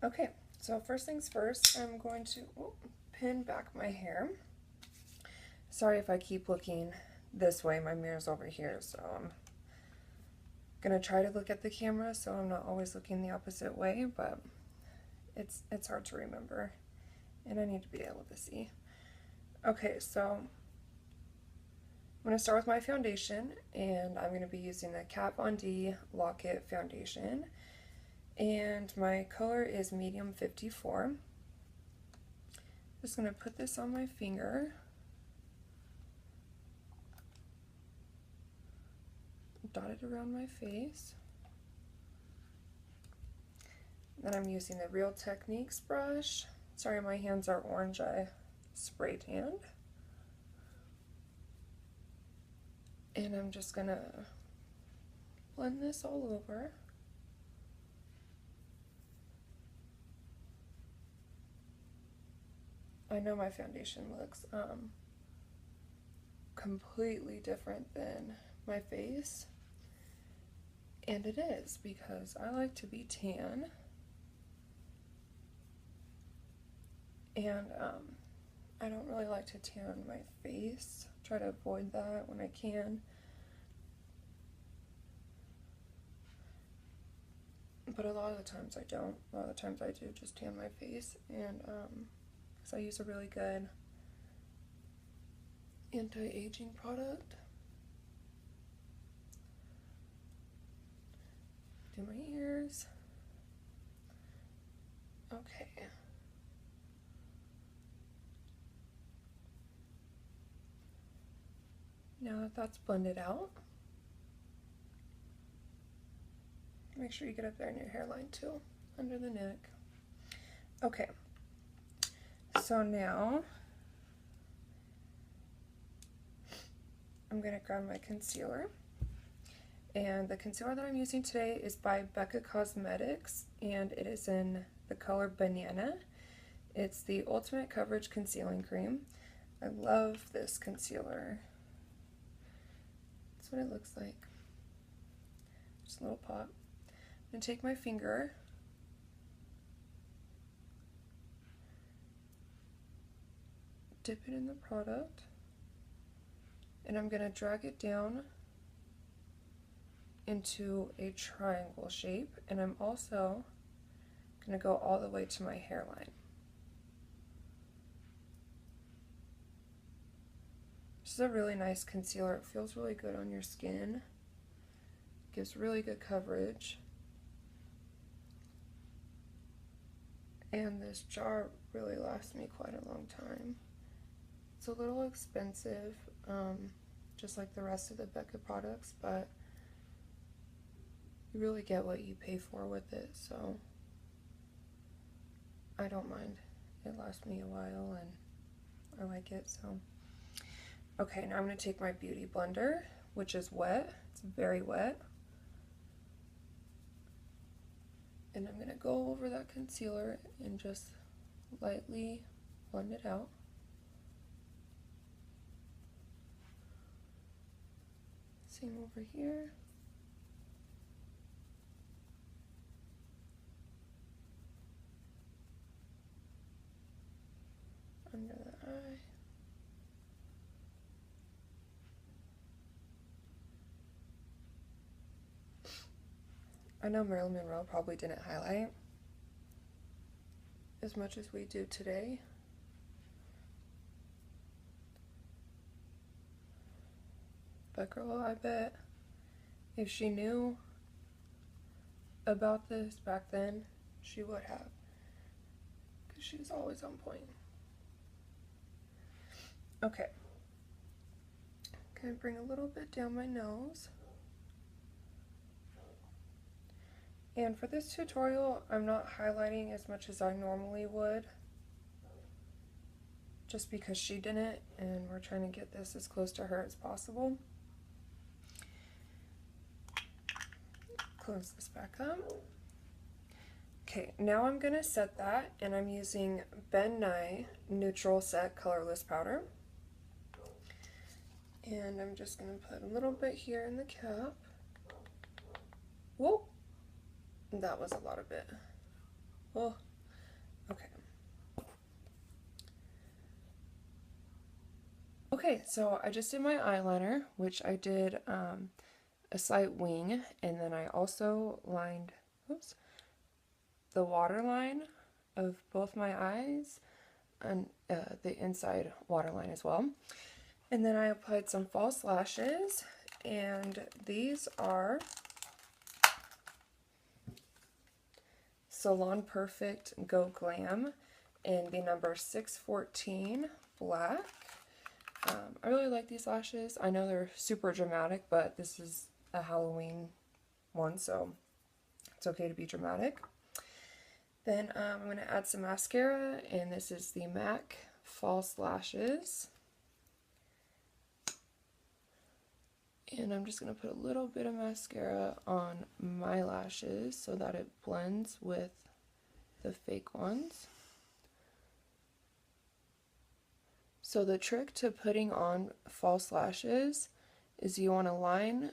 Okay, so first things first, I'm going to pin back my hair. Sorry if I keep looking this way, my mirror's over here, so I'm gonna try to look at the camera so I'm not always looking the opposite way, but it's hard to remember, and I need to be able to see. Okay, so I'm going to start with my foundation, and I'm going to be using the Kat Von D Lock-It foundation, and my color is medium 54. Just going to put this on my finger, dot it around my face. Then I'm using the Real Techniques brush. Sorry, my hands are orange, I spray tanned. And I'm just gonna blend this all over. I know my foundation looks completely different than my face, and it is because I like to be tan, and I don't really like to tan my face. Try to avoid that when I can. But a lot of the times I don't. A lot of the times I do just tan my face, and because I use a really good anti-aging product. Do my ears. Okay. Now that that's blended out, make sure you get up there in your hairline too, under the neck. Okay, so now I'm going to grab my concealer, and the concealer that I'm using today is by Becca Cosmetics, and it is in the color Banana. It's the Ultimate Coverage Concealing Cream. I love this concealer. That's what it looks like. Just a little pop. I'm going to take my finger, dip it in the product, and I'm going to drag it down into a triangle shape, and I'm also going to go all the way to my hairline. This is a really nice concealer. It feels really good on your skin. Gives really good coverage. And this jar really lasts me quite a long time. It's a little expensive, just like the rest of the Becca products, but you really get what you pay for with it, so I don't mind. It lasts me a while and I like it, so. Okay, now I'm going to take my Beauty Blender, which is wet. It's very wet. And I'm going to go over that concealer and just lightly blend it out. Same over here. Under the eye. I know Marilyn Monroe probably didn't highlight as much as we do today. But girl, I bet if she knew about this back then, she would have. Because she was always on point. Okay. Gonna bring a little bit down my nose. And for this tutorial, I'm not highlighting as much as I normally would, just because she didn't, and we're trying to get this as close to her as possible. Close this back up. Okay, now I'm gonna set that, and I'm using Ben Nye Neutral Set Colorless Powder. And I'm just gonna put a little bit here in the cap. Whoa! That was a lot of it. Oh, Okay, so I just did my eyeliner, which I did a slight wing, and then I also lined, oops, the waterline of both my eyes and the inside waterline as well. And then I applied some false lashes, and these are Salon Perfect Go Glam in the number 614 black. I really like these lashes. I know they're super dramatic, but this is a Halloween one, so it's okay to be dramatic. Then I'm going to add some mascara, and this is the MAC False Lashes. And I'm just going to put a little bit of mascara on my lashes so that it blends with the fake ones. So the trick to putting on false lashes is you want to line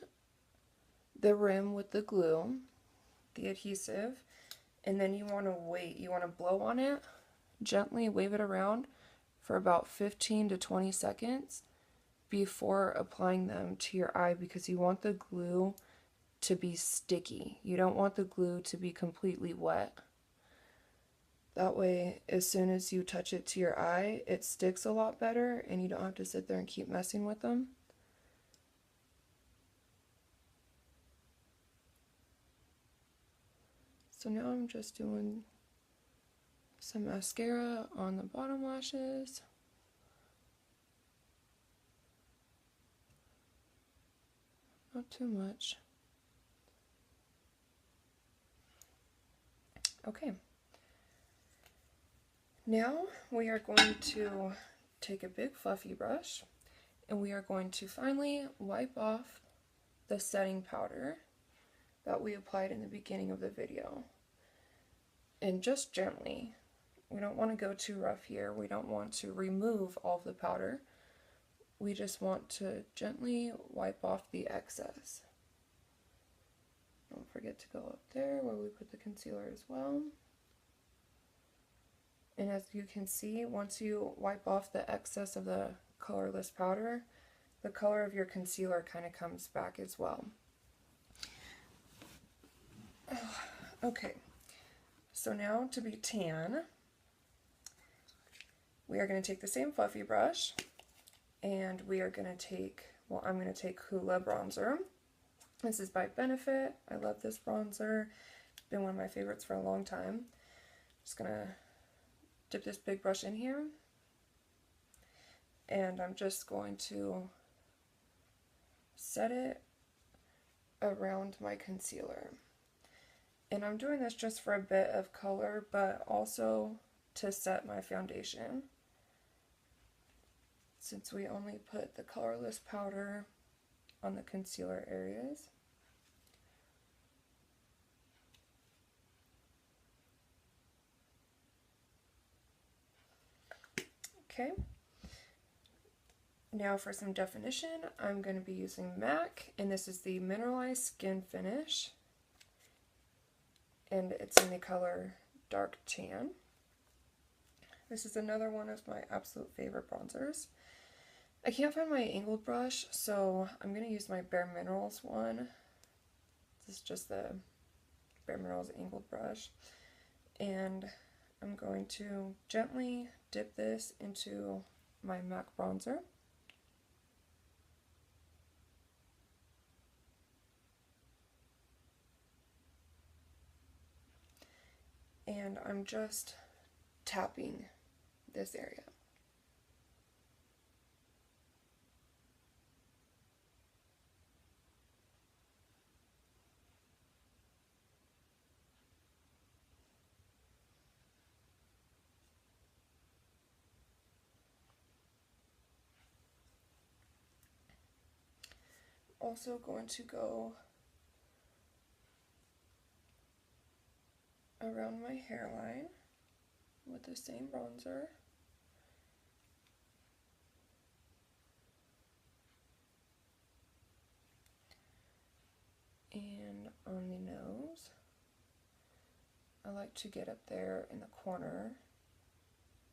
the rim with the glue, the adhesive, and then you want to wait. You want to blow on it, gently wave it around for about 15 to 20 seconds before applying them to your eye, because you want the glue to be sticky. You don't want the glue to be completely wet. That way, as soon as you touch it to your eye, it sticks a lot better and you don't have to sit there and keep messing with them. So now I'm just doing some mascara on the bottom lashes. Not too much. Okay. Now we are going to take a big fluffy brush and we are going to finally wipe off the setting powder that we applied in the beginning of the video. And just gently. We don't want to go too rough here. We don't want to remove all of the powder. We just want to gently wipe off the excess. Don't forget to go up there where we put the concealer as well. And as you can see, once you wipe off the excess of the colorless powder, the color of your concealer kind of comes back as well. Okay, so now to be tan, we are going to take the same fluffy brush and we are going to take, well, I'm going to take Hoola bronzer. This is by Benefit. I love this bronzer. It's been one of my favorites for a long time. Just going to dip this big brush in here, and I'm just going to set it around my concealer. And I'm doing this just for a bit of color, but also to set my foundation, since we only put the colorless powder on the concealer areas. Okay, now for some definition, I'm going to be using MAC, and this is the Mineralized Skin Finish, and it's in the color Dark Tan. This is another one of my absolute favorite bronzers. I can't find my angled brush, so I'm going to use my Bare Minerals one. This is just the Bare Minerals angled brush, and I'm going to gently dip this into my MAC bronzer. And I'm just tapping this area. Also going to go around my hairline with the same bronzer. And on the nose, I like to get up there in the corner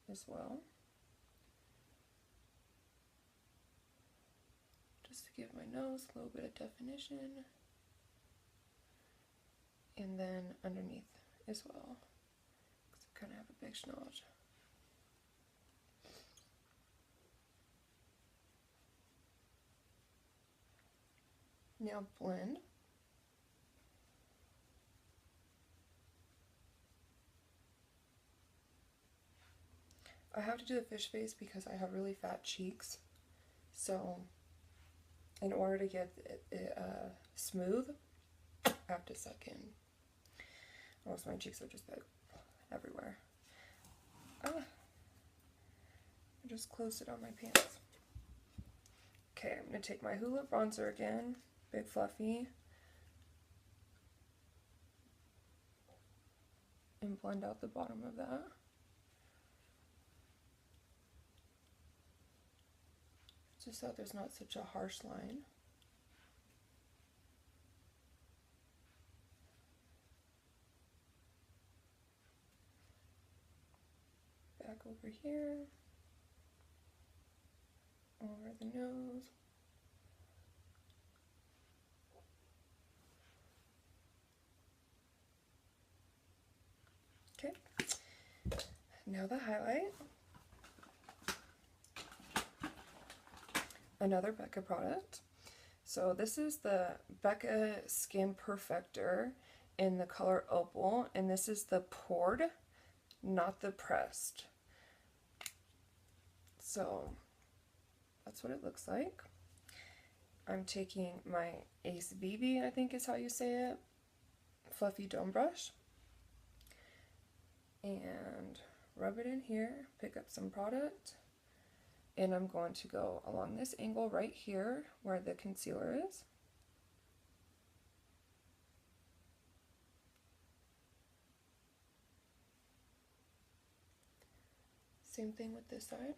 as well. give my nose a little bit of definition. And then underneath as well, because I kind of have a big schnoz. Now blend. I have to do a fish face because I have really fat cheeks. So in order to get it smooth, I have to suck in. Or else my cheeks are just like everywhere. I just closed it on my pants. Okay, I'm going to take my Hoola bronzer again, big fluffy, and blend out the bottom of that. Just so there's not such a harsh line. Back over here, over the nose. Okay, now the highlight. Another Becca product. So this is the Becca Skin Perfector in the color Opal, and this is the poured, not the pressed. So that's what it looks like. I'm taking my Ace BB, I think is how you say it, fluffy dome brush, and rub it in here, pick up some product, and I'm going to go along this angle right here where the concealer is. Same thing with this side.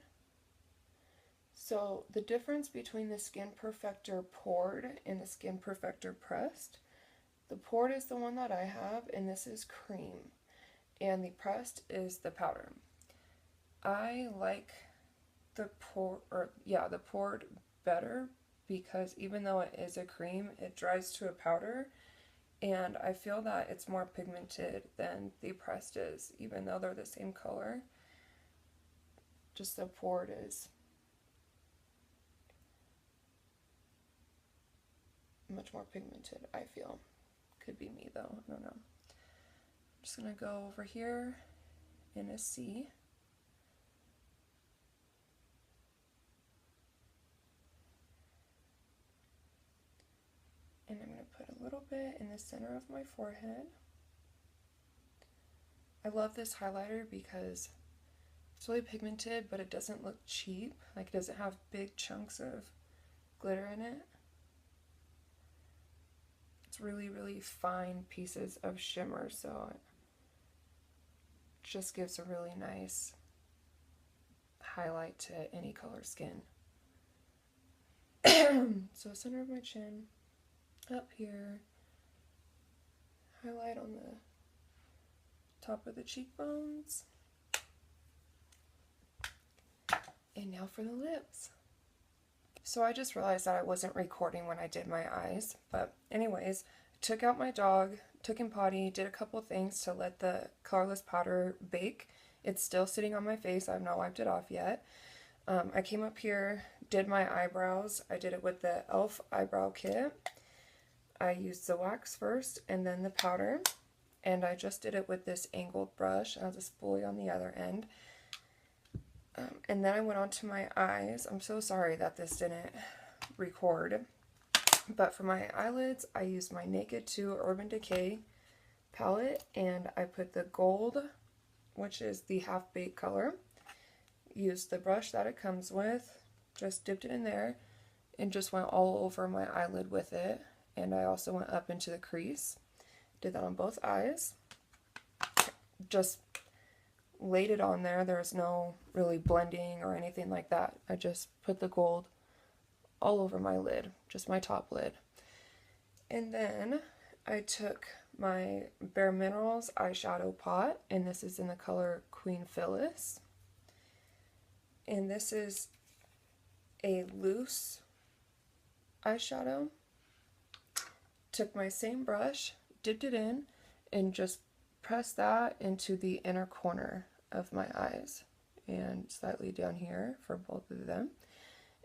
So the difference between the Skin Perfector poured and the Skin Perfector pressed, the poured is the one that I have, and this is cream, and the pressed is the powder. I like the poured better because even though it is a cream, it dries to a powder, and I feel that it's more pigmented than the pressed is, even though they're the same color. Just the poured is much more pigmented, I feel. Could be me though, I don't know. I'm just gonna go over here in a C. And I'm going to put a little bit in the center of my forehead. I love this highlighter because it's really pigmented, but it doesn't look cheap. Like, it doesn't have big chunks of glitter in it. It's really, really fine pieces of shimmer, so it just gives a really nice highlight to any color skin. So center of my chin. Up here, highlight on the top of the cheekbones, and now for the lips. So I just realized that I wasn't recording when I did my eyes, but anyways, took out my dog, took him potty, did a couple things to let the colorless powder bake. It's still sitting on my face, I have not wiped it off yet. I came up here, did my eyebrows. I did it with the e.l.f. eyebrow kit. I used the wax first and then the powder, and I just did it with this angled brush. I have a spoolie on the other end. And then I went on to my eyes. I'm so sorry that this didn't record, but for my eyelids, I used my Naked 2 Urban Decay palette, and I put the gold, which is the half-baked color, used the brush that it comes with, just dipped it in there, and just went all over my eyelid with it. And I also went up into the crease. Did that on both eyes. Just laid it on there. There's no really blending or anything like that. I just put the gold all over my lid, just my top lid. And then I took my Bare Minerals eyeshadow pot, and this is in the color Queen Phyllis. And this is a loose eyeshadow, took my same brush, dipped it in, and just pressed that into the inner corner of my eyes and slightly down here for both of them.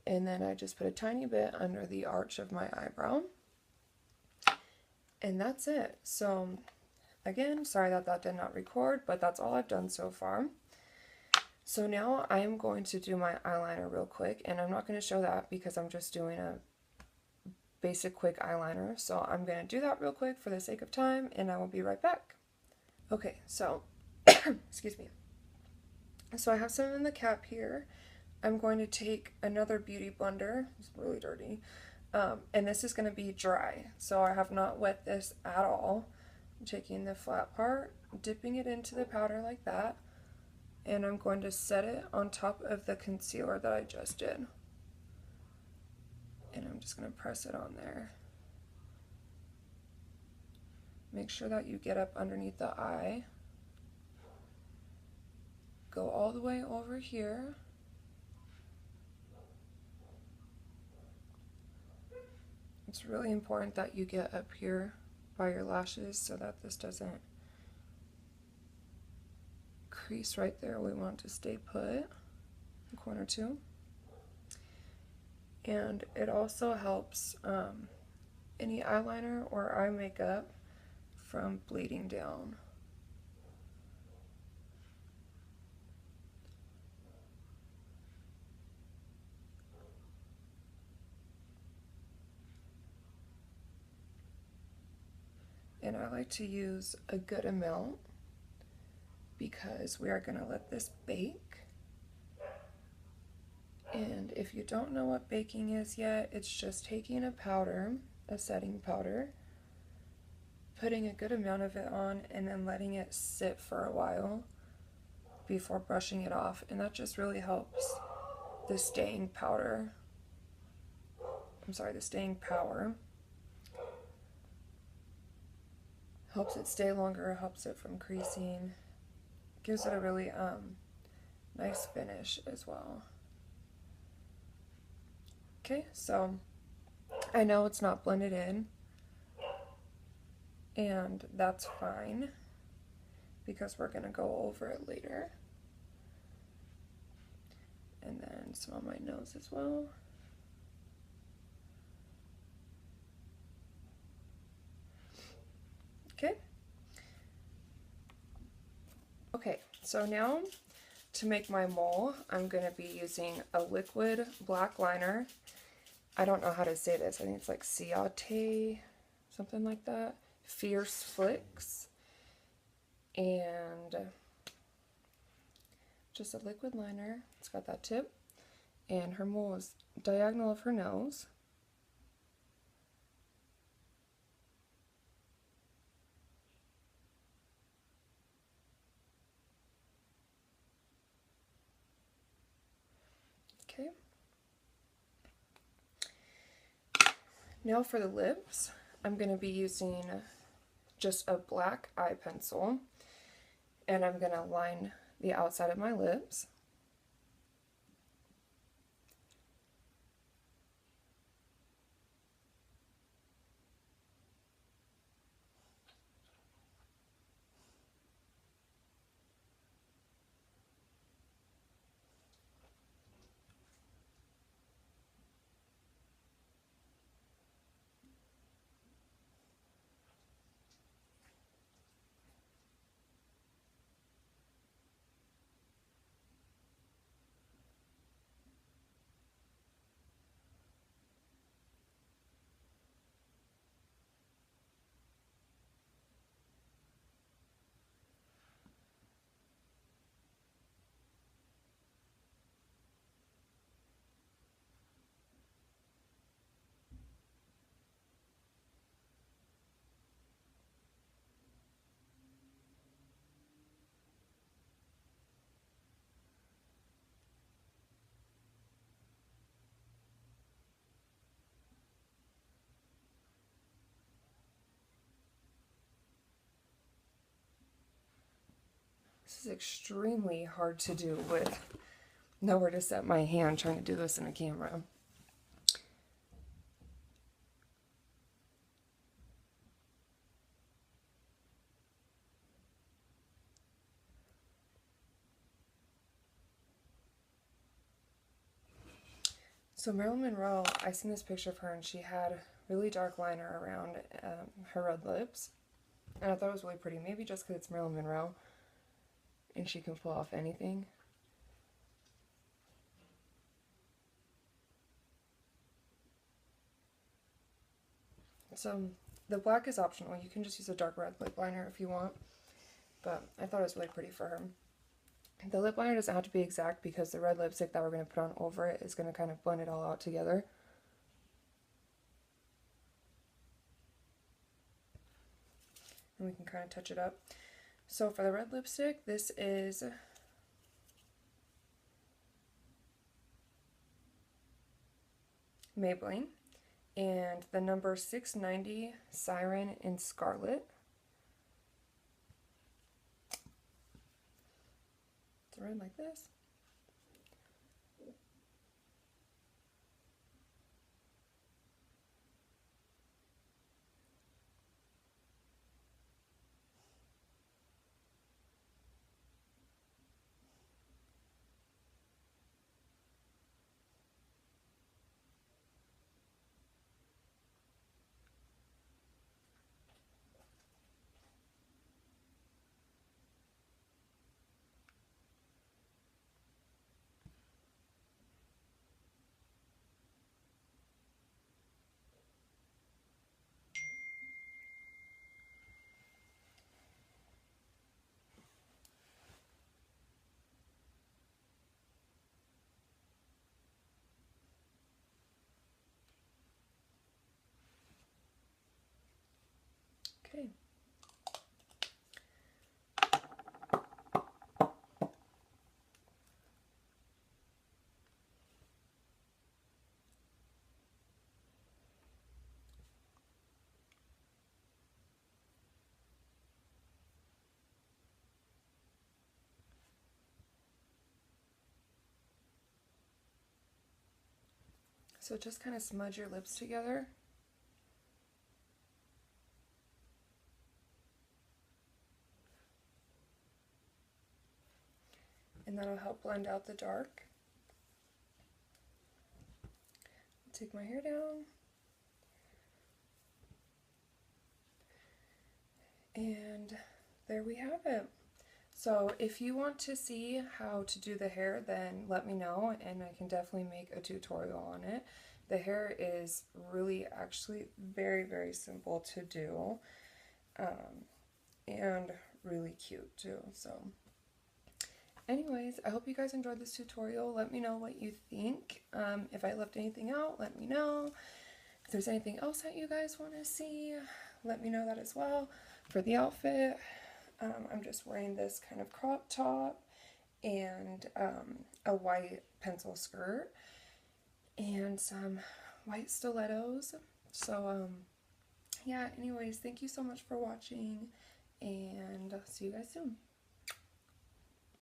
And then I just put a tiny bit under the arch of my eyebrow. And that's it. So again, sorry that that did not record, but that's all I've done so far. So now I'm going to do my eyeliner real quick, and I'm not going to show that because I'm just doing a basic quick eyeliner. So I'm going to do that real quick for the sake of time, and I will be right back. Okay, so, excuse me. So I have some in the cap here. I'm going to take another beauty blender, it's really dirty, and this is going to be dry. So I have not wet this at all. I'm taking the flat part, dipping it into the powder like that, and I'm going to set it on top of the concealer that I just did. And I'm just going to press it on there. Make sure that you get up underneath the eye. Go all the way over here. It's really important that you get up here by your lashes so that this doesn't crease right there. We want to stay put, corner two. And it also helps any eyeliner or eye makeup from bleeding down. And I like to use a good amount because we are going to let this bake. And if you don't know what baking is yet, it's just taking a powder, a setting powder, putting a good amount of it on, and then letting it sit for a while before brushing it off. And that just really helps the staying powder. The staying power. Helps it stay longer, helps it from creasing. Gives it a really nice finish as well. Okay, so I know it's not blended in, and that's fine because we're going to go over it later. And then some on my nose as well. Okay, so now to make my mole, I'm going to be using a liquid black liner. I don't know how to say this. I think it's like Ciate, something like that. Fierce Flicks. And just a liquid liner. It's got that tip. And her mole is diagonal of her nose. Okay. Now for the lips, I'm going to be using just a black eye pencil, and I'm going to line the outside of my lips. This is extremely hard to do with nowhere to set my hand trying to do this in a camera. So Marilyn Monroe, I seen this picture of her and she had really dark liner around her red lips. And I thought it was really pretty. Maybe just because it's Marilyn Monroe and she can pull off anything. So the black is optional. You can just use a dark red lip liner if you want. But I thought it was really pretty for her. The lip liner doesn't have to be exact because the red lipstick that we're going to put on over it is going to kind of blend it all out together. And we can kind of touch it up. So for the red lipstick, this is Maybelline. And the number 690 Siren in Scarlet. It's red like this. Okay. So just kind of smudge your lips together. And that'll help blend out the dark. Take my hair down. And there we have it. So if you want to see how to do the hair, then let me know and I can definitely make a tutorial on it. The hair is really actually very, very simple to do and really cute too. So anyways, I hope you guys enjoyed this tutorial. Let me know what you think. If I left anything out, let me know. If there's anything else that you guys want to see, let me know that as well. For the outfit, I'm just wearing this kind of crop top and a white pencil skirt and some white stilettos. So yeah, anyways, thank you so much for watching and I'll see you guys soon.